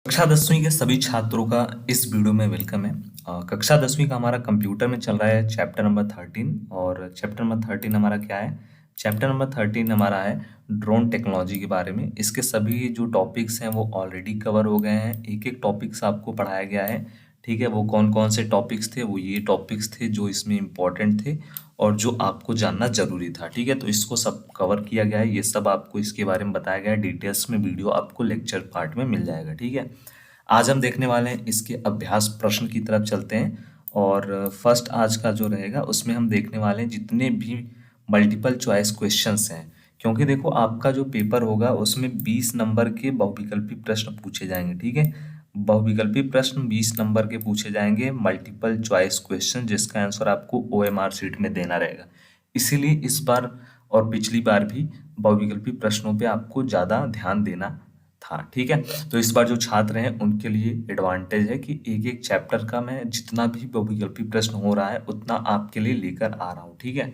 कक्षा 10वीं के सभी छात्रों का इस वीडियो में वेलकम है। कक्षा 10वीं का हमारा कंप्यूटर में चल रहा है चैप्टर नंबर 13। और चैप्टर नंबर 13 हमारा क्या है? चैप्टर नंबर 13 हमारा है ड्रोन टेक्नोलॉजी के बारे में। इसके सभी जो टॉपिक्स हैं वो ऑलरेडी कवर हो गए हैं। एक एक टॉपिक्स आपको पढ़ाया गया है। ठीक है, वो कौन कौन से टॉपिक्स थे? वो ये टॉपिक्स थे जो इसमें इम्पोर्टेंट थे और जो आपको जानना जरूरी था। ठीक है, तो इसको सब कवर किया गया है। ये सब आपको इसके बारे में बताया गया है डिटेल्स में। वीडियो आपको लेक्चर पार्ट में मिल जाएगा। ठीक है, आज हम देखने वाले हैं इसके अभ्यास प्रश्न की तरफ चलते हैं। और फर्स्ट आज का जो रहेगा उसमें हम देखने वाले हैं जितने भी मल्टीपल चॉइस क्वेश्चंस हैं। क्योंकि देखो आपका जो पेपर होगा उसमें 20 नंबर के बहुविकल्पी प्रश्न पूछे जाएंगे। ठीक है, बहुविकल्पी प्रश्न 20 नंबर के पूछे जाएंगे, मल्टीपल चॉइस क्वेश्चन जिसका आंसर आपको ओएमआर शीट में देना रहेगा। इसीलिए इस बार और पिछली बार भी बहुविकल्पी प्रश्नों पे आपको ज़्यादा ध्यान देना था। ठीक है, तो इस बार जो छात्र हैं उनके लिए एडवांटेज है कि एक एक चैप्टर का मैं जितना भी बहुविकल्पी प्रश्न हो रहा है उतना आपके लिए लेकर आ रहा हूँ। ठीक है,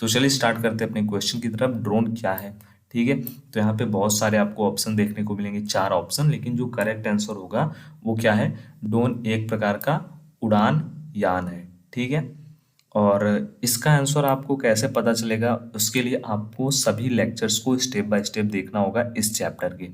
तो चलिए स्टार्ट करते हैं अपने क्वेश्चन की तरफ। ड्रोन क्या है? ठीक है, तो यहाँ पे बहुत सारे आपको ऑप्शन देखने को मिलेंगे, 4 ऑप्शन, लेकिन जो करेक्ट आंसर होगा वो क्या है? ड्रोन एक प्रकार का उड़ान यान है। ठीक है, और इसका आंसर आपको कैसे पता चलेगा? उसके लिए आपको सभी लेक्चर्स को स्टेप बाय स्टेप देखना होगा इस चैप्टर के।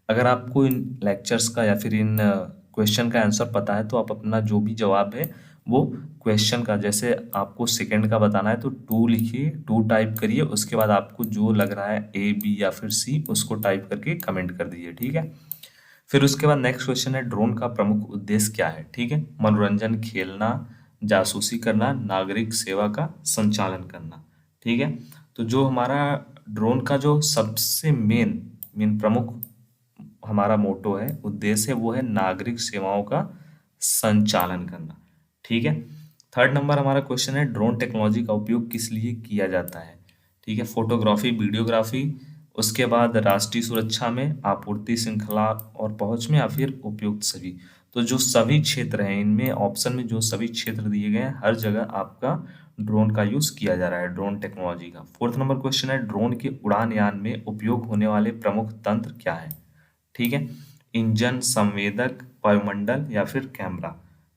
अगर आपको इन लेक्चर्स का या फिर इन क्वेश्चन का आंसर पता है तो आप अपना जो भी जवाब है वो क्वेश्चन का, जैसे आपको सेकंड का बताना है तो 2 लिखिए, 2 टाइप करिए, उसके बाद आपको जो लग रहा है ए बी या फिर सी उसको टाइप करके कमेंट कर दीजिए। ठीक है, फिर उसके बाद नेक्स्ट क्वेश्चन है ड्रोन का प्रमुख उद्देश्य क्या है? ठीक है, मनोरंजन, खेलना, जासूसी करना, नागरिक सेवा का संचालन करना। ठीक है, तो जो हमारा ड्रोन का जो सबसे मेन मेन प्रमुख हमारा मोटो है, उद्देश्य है, वो है नागरिक सेवाओं का संचालन करना। ठीक है, थर्ड नंबर हमारा क्वेश्चन है ड्रोन टेक्नोलॉजी का उपयोग किस लिए किया जाता है? ठीक है, फोटोग्राफी, वीडियोग्राफी, उसके बाद राष्ट्रीय सुरक्षा में, आपूर्ति श्रृंखला और पहुंच में, या फिर उपयुक्त सभी। तो जो सभी क्षेत्र हैं इनमें ऑप्शन में जो सभी क्षेत्र दिए गए हैं हर जगह आपका ड्रोन का यूज किया जा रहा है, ड्रोन टेक्नोलॉजी का। फोर्थ नंबर क्वेश्चन है ड्रोन के उड़ान यान में उपयोग होने वाले प्रमुख तंत्र क्या है? ठीक है, इंजन, संवेदक, वायुमंडल या फिर कैमरा।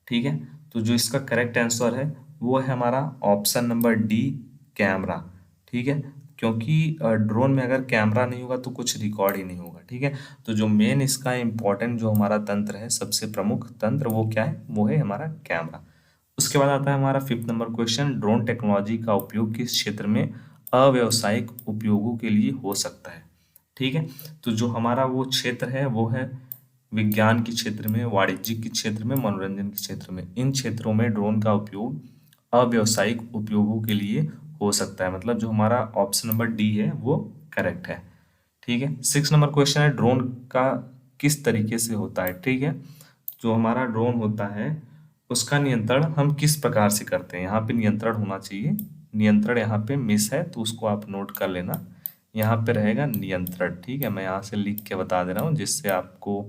ठीक है, तो जो इसका करेक्ट आंसर है वो है हमारा ऑप्शन नंबर डी, कैमरा। ठीक है, क्योंकि ड्रोन में अगर कैमरा नहीं होगा तो कुछ रिकॉर्ड ही नहीं होगा। ठीक है, तो जो मेन इसका इम्पोर्टेंट जो हमारा तंत्र है, सबसे प्रमुख तंत्र, वो क्या है? वो है हमारा कैमरा। उसके बाद आता है हमारा fifth number question drone technology का उपयोग किस क्षेत्र में अव्यावसायिक उपयोगों के लिए हो सकता है? ठीक है, तो जो हमारा वो क्षेत्र है वो है विज्ञान के क्षेत्र में, वाणिज्यिक के क्षेत्र में, मनोरंजन के क्षेत्र में। इन क्षेत्रों में ड्रोन का उपयोग अव्यावसायिक उपयोगों के लिए हो सकता है, मतलब जो हमारा ऑप्शन नंबर डी है वो करेक्ट है। ठीक है, सिक्स नंबर क्वेश्चन है ड्रोन का किस तरीके से होता है? ठीक है, जो हमारा ड्रोन होता है उसका नियंत्रण हम किस प्रकार से करते हैं? यहाँ पे नियंत्रण होना चाहिए, नियंत्रण यहाँ पे मिस है तो उसको आप नोट कर लेना। यहाँ पे रहेगा नियंत्रण। ठीक है, मैं यहाँ से लिख के बता दे रहा हूँ जिससे आपको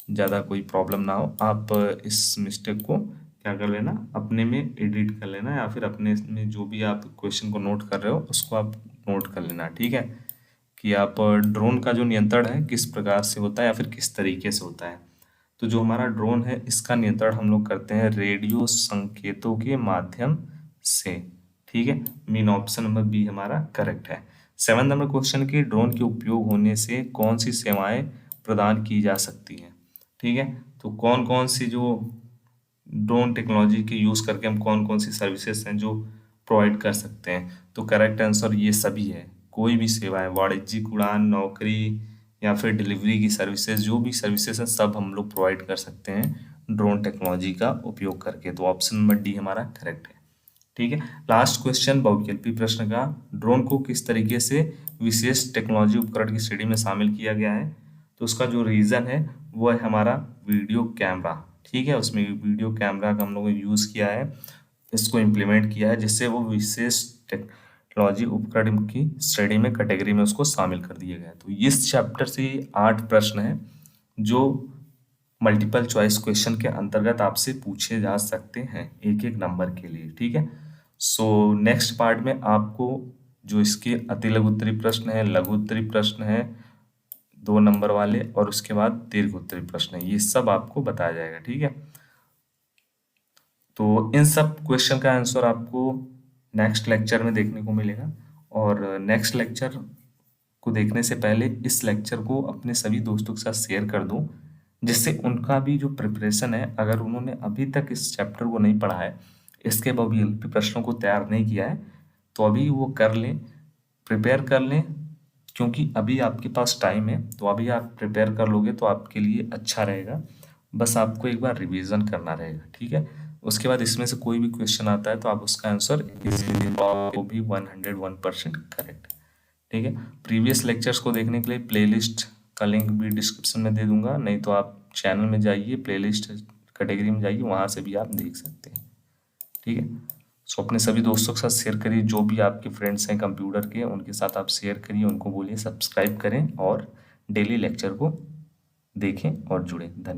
ज़्यादा कोई प्रॉब्लम ना हो। आप इस मिस्टेक को क्या कर लेना, अपने में एडिट कर लेना, या फिर अपने में जो भी आप क्वेश्चन को नोट कर रहे हो उसको आप नोट कर लेना। ठीक है, कि आप ड्रोन का जो नियंत्रण है किस प्रकार से होता है या फिर किस तरीके से होता है। तो जो हमारा ड्रोन है इसका नियंत्रण हम लोग करते हैं रेडियो संकेतों के माध्यम से। ठीक है, मीन ऑप्शन नंबर बी हमारा करेक्ट है। सेवन नंबर क्वेश्चन की ड्रोन के उपयोग होने से कौन सी सेवाएं प्रदान की जा सकती हैं? ठीक है, तो कौन कौन सी जो ड्रोन टेक्नोलॉजी के यूज करके हम कौन कौन सी सर्विसेज हैं जो प्रोवाइड कर सकते हैं? तो करेक्ट आंसर ये सभी है, कोई भी सेवाएं, वाणिज्यिक उड़ान, नौकरी या फिर डिलीवरी की सर्विसेज, जो भी सर्विसेज हैं सब हम लोग प्रोवाइड कर सकते हैं ड्रोन टेक्नोलॉजी का उपयोग करके। तो ऑप्शन नंबर डी हमारा करेक्ट है। ठीक है, लास्ट क्वेश्चन बहुविकल्पी प्रश्न का, ड्रोन को किस तरीके से विशेष टेक्नोलॉजी उपकरण की श्रेणी में शामिल किया गया है? तो उसका जो रीजन है वो है हमारा वीडियो कैमरा। ठीक है, उसमें वीडियो कैमरा का हम लोगों ने यूज किया है, इसको इम्प्लीमेंट किया है जिससे वो विशेष टेक्नोलॉजी उपकरण की श्रेणी में, कैटेगरी में उसको शामिल कर दिया गया है। तो इस चैप्टर से 8 प्रश्न हैं जो मल्टीपल चॉइस क्वेश्चन के अंतर्गत आपसे पूछे जा सकते हैं एक एक नंबर के लिए। ठीक है, सो नेक्स्ट पार्ट में आपको जो इसके अति लघु उत्तरीय प्रश्न है, लघु उत्तरीय प्रश्न है, 2 नंबर वाले और उसके बाद दीर्घ उत्तरी प्रश्न, ये सब आपको बताया जाएगा। ठीक है, तो इन सब क्वेश्चन का आंसर आपको नेक्स्ट लेक्चर में देखने को मिलेगा। और नेक्स्ट लेक्चर को देखने से पहले इस लेक्चर को अपने सभी दोस्तों के साथ शेयर कर दूं, जिससे उनका भी जो प्रिपरेशन है, अगर उन्होंने अभी तक इस चैप्टर को नहीं पढ़ा है, इसके एलपी प्रश्नों को तैयार नहीं किया है, तो अभी वो कर लें, प्रिपेयर कर लें, क्योंकि अभी आपके पास टाइम है। तो अभी आप प्रिपेयर कर लोगे तो आपके लिए अच्छा रहेगा। बस आपको एक बार रिवीजन करना रहेगा। ठीक है, उसके बाद इसमें से कोई भी क्वेश्चन आता है तो आप उसका आंसर इजीली वो भी 101% करेक्ट। ठीक है, प्रीवियस लेक्चर्स को देखने के लिए प्लेलिस्ट का लिंक भी डिस्क्रिप्शन में दे दूंगा, नहीं तो आप चैनल में जाइए, प्लेलिस्ट कैटेगरी में जाइए, वहां से भी आप देख सकते हैं। ठीक है, सो अपने सभी दोस्तों के साथ शेयर करिए, जो भी आपके फ्रेंड्स हैं कंप्यूटर के, उनके साथ आप शेयर करिए, उनको बोलिए सब्सक्राइब करें और डेली लेक्चर को देखें और जुड़ें। धन्यवाद।